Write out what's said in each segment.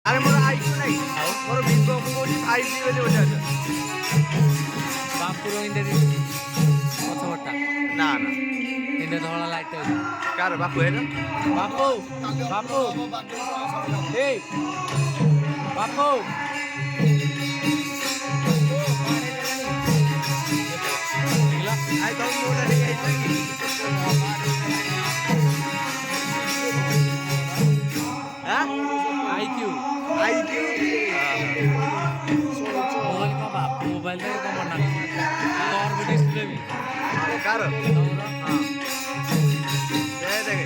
ଆରେ ମୋର ଆଇକ୍ୟୁ ନାହିଁ, ମୋର ବିକମ୍ କୋଉଠି ଆଇକ୍ୟୁ ବୋଲି ଗୋଟେ ଅଛି। ବାପୁର ଇଣ୍ଡିଆ ପଛପଟା ନା ନା ଇଣ୍ଡିଆ ଧଳା ଲାଇଟ୍ ଅଛି। କାର ବାପୁ ହେର ବାପୁ ବାପୁ ଏଇ ବାପୁ ଆଇ ତମ ମୋଟା ଟିକେ ହେଇଥିଲା କି? ଆଇକ୍ୟୁ ଆଇକ୍ୟୁ ମୋବାଇଲ କଣ ବାପୁ ମୋବାଇଲରେ କଣ ବନା ତୋର ବି ଡିସପ୍ଲେ ବି କାର ତମର ହଁ ଦେଖେ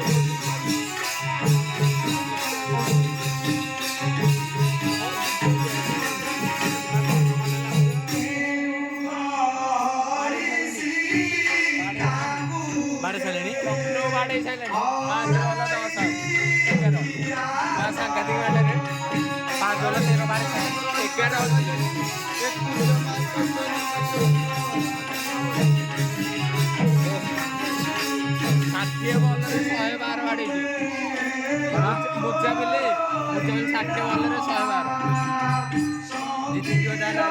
ବାଡ଼େଇ ସାରିଲେଣି ବାଡ଼େଇ ସାରିଲେଣି ସାଂଘାତିକ ବାଟରେ 5 ବଲ 13 ବାଡ଼େଇ ସାରିଲେଣି। 60 ବଲରେ 112 ବାଡ଼େଇଛି। ମୁଜା ବିଲେ 60 ବଲରେ 112 ଜିତିଯିବ ତାହେଲେ।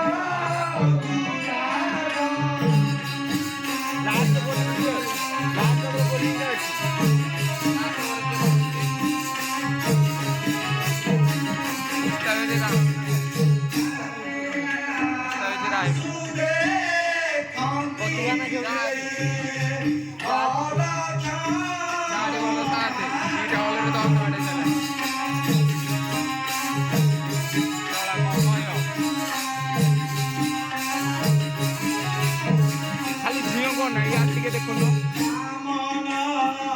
ଖାଲି ଝିଅ କଣ ନାହିଁ ୟାର ଟିକେ ଦେଖୁନ।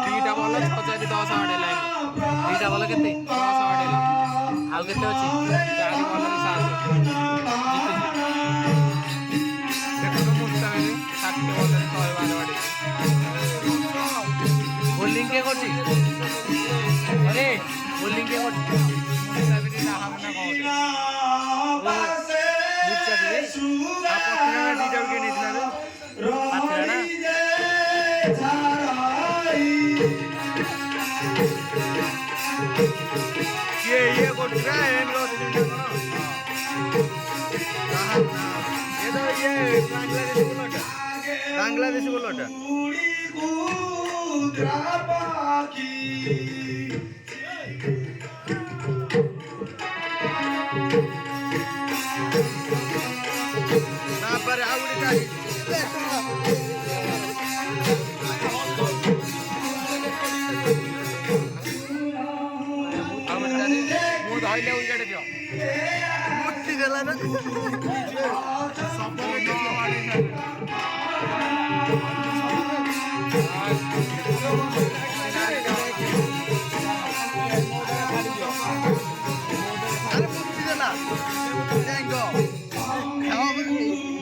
2ଟା ବଲ 6 4 10 ଆଡ଼େଲାଣି। 2ଟା ବଲ କେତେ 10 ଆଡ଼େଲା। ଆଉ କେତେ ଅଛି 4 ବଲରେ 7 ଜିତୁଛି। ଦେଖୁନ ମୁସ୍ତାଫିଜ 60 ବଲରେ 112 ବାଡ଼େଇଛି। ବୋଲିଂ କିଏ କରୁଛି? ଆରେ ବୋଲିଂ କିଏ କରୁଛି? ମୁସ୍ତାଫିଜ ରାହାମନା କଣ ये कोट्रा एम लॉस ये तो ये बांग्लादेश बोलोटा ना पर आवड़ी का ଧଇଲେ ୱିକେଟ୍ ଦିଅ ମୁକ୍ତି ଦେଲା ନା ଆରେ ମୁକ୍ତି ଦେଲା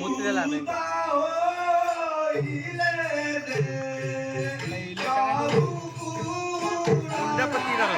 ମୁକ୍ତି ଦେଲା ପତି ରହ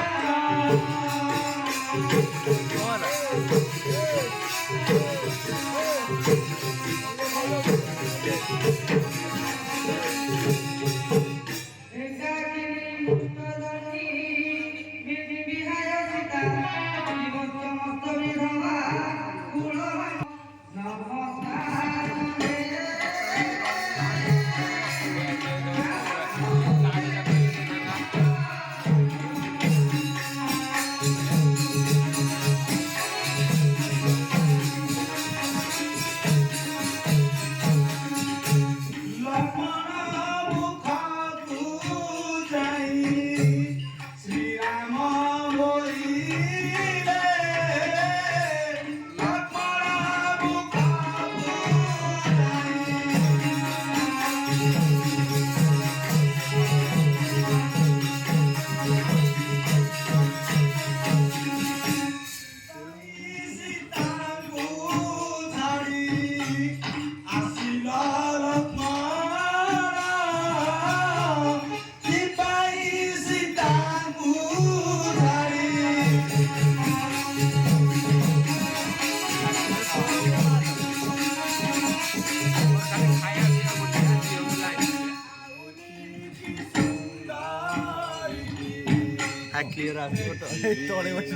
क्लियर आसो तो तोड़े बच्चे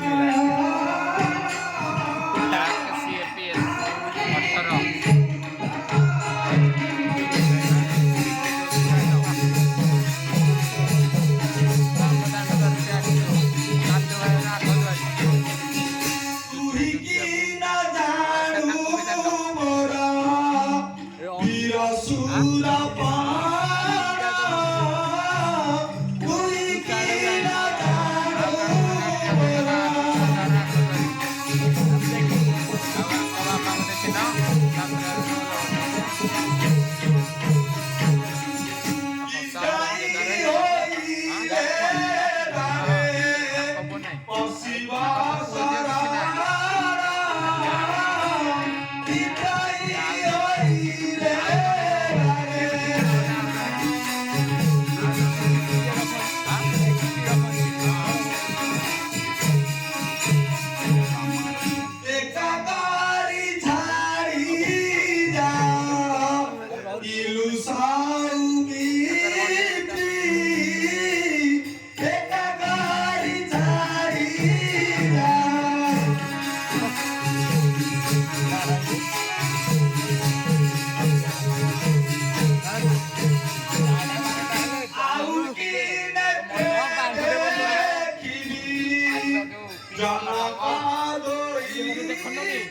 ଦେଖୁନି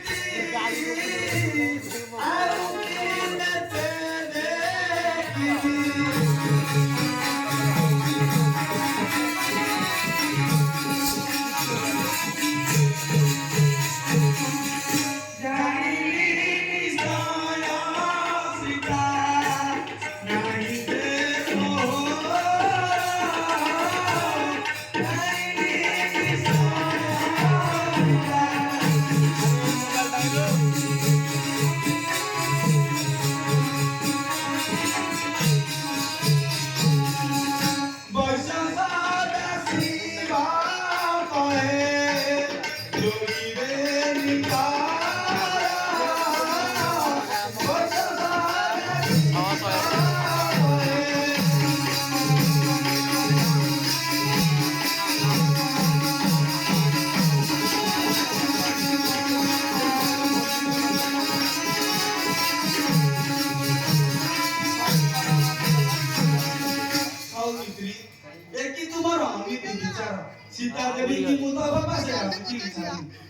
सीता देवी की मुद्दा बाबा से आती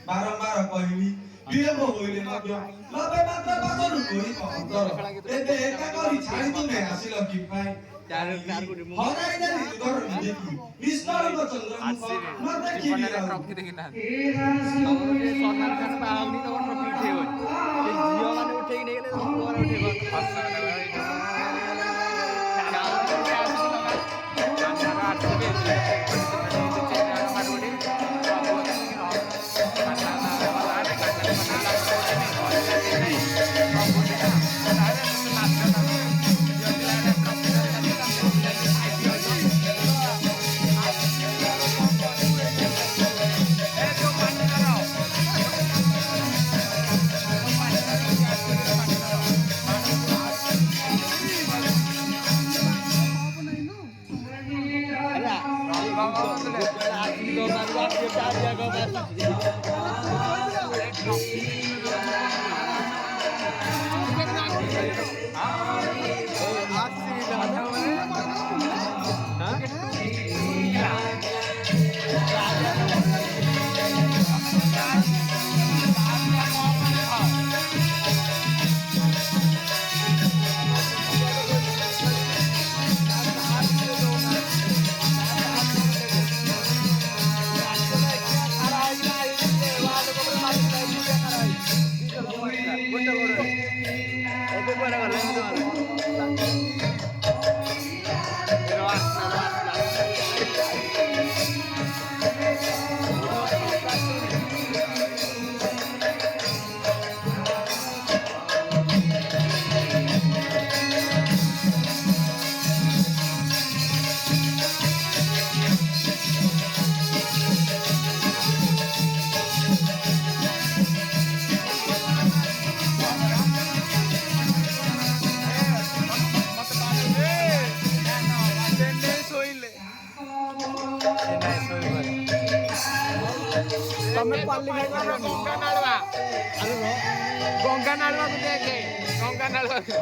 बारंबार कहली विलंब होइले मध्य लबे मात्र पाछन होई अंतर एबे एका करी छाडी तुमे आसिल कि पाई हराई देली घर देखि निष्कर्म चंद्रमुख न देखि ट्रफी देखिना सबरे सलमान खान पाउनी त ट्रफी उठेयो ए जियो माने उठेइ नै गेले पुरा उठेको ତମେ ପାଲି ଖାଇ ଗଙ୍ଗା ନାଳୁଆ ଗଙ୍ଗା ନାଳୁଆକୁ ଦେଖେ ଗଙ୍ଗା ନାଳୁଆକୁ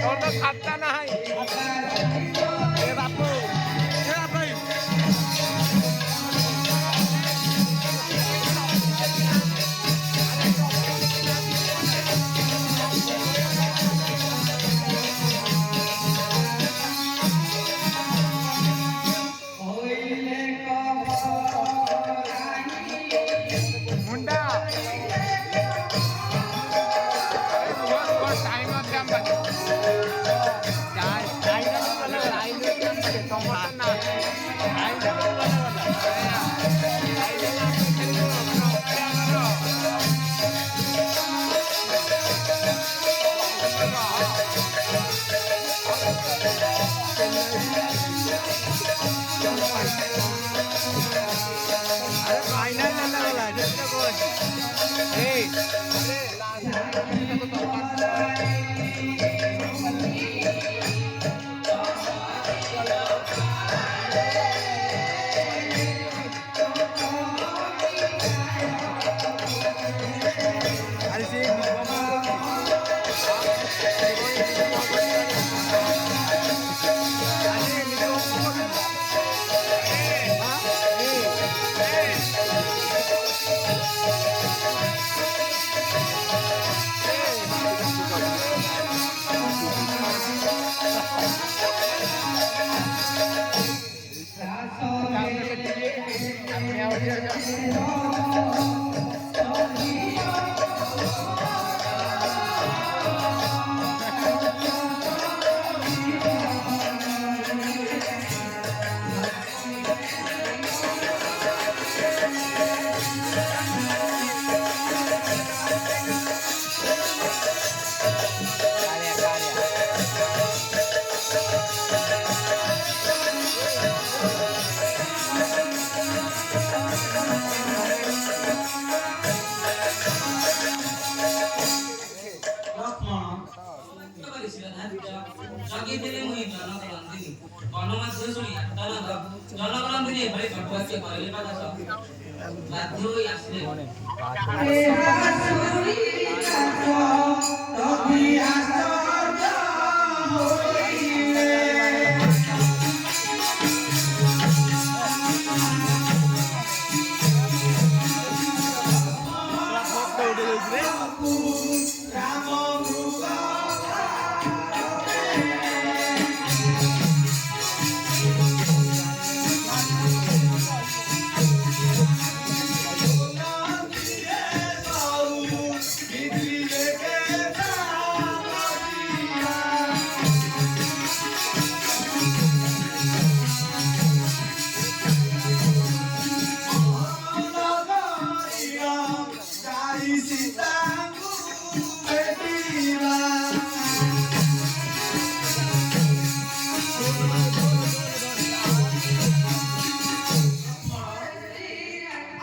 ତୋର ତ ଖାତା ନାହିଁ ଏ ବାପୁ ଏ ଭାଇ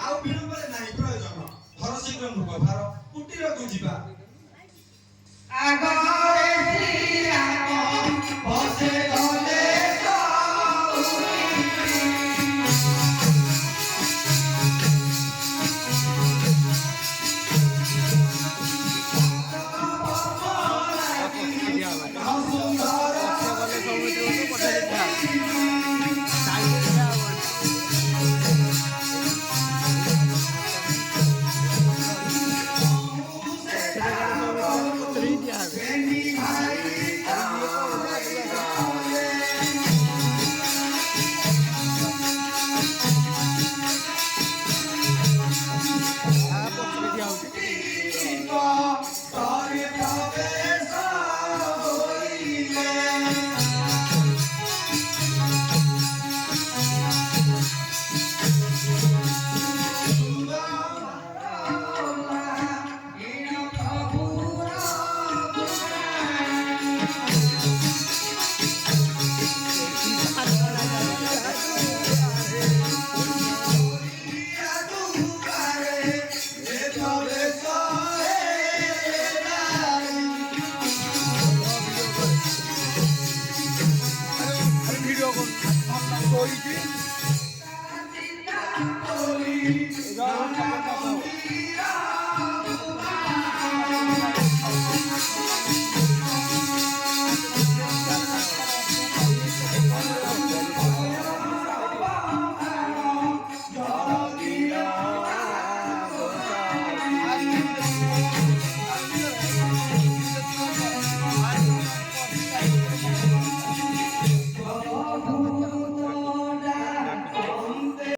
ଆଉ ବିଳମ୍ବରେ ନାହିଁ ପ୍ରୟୋଜନ ଧର ଶୀଘ୍ର ମୃଗ ଭାର କୁଟୀରକୁ ଯିବା ଆଗରେ ଶ୍ରୀରାମ ବସେ ଗଲେ Video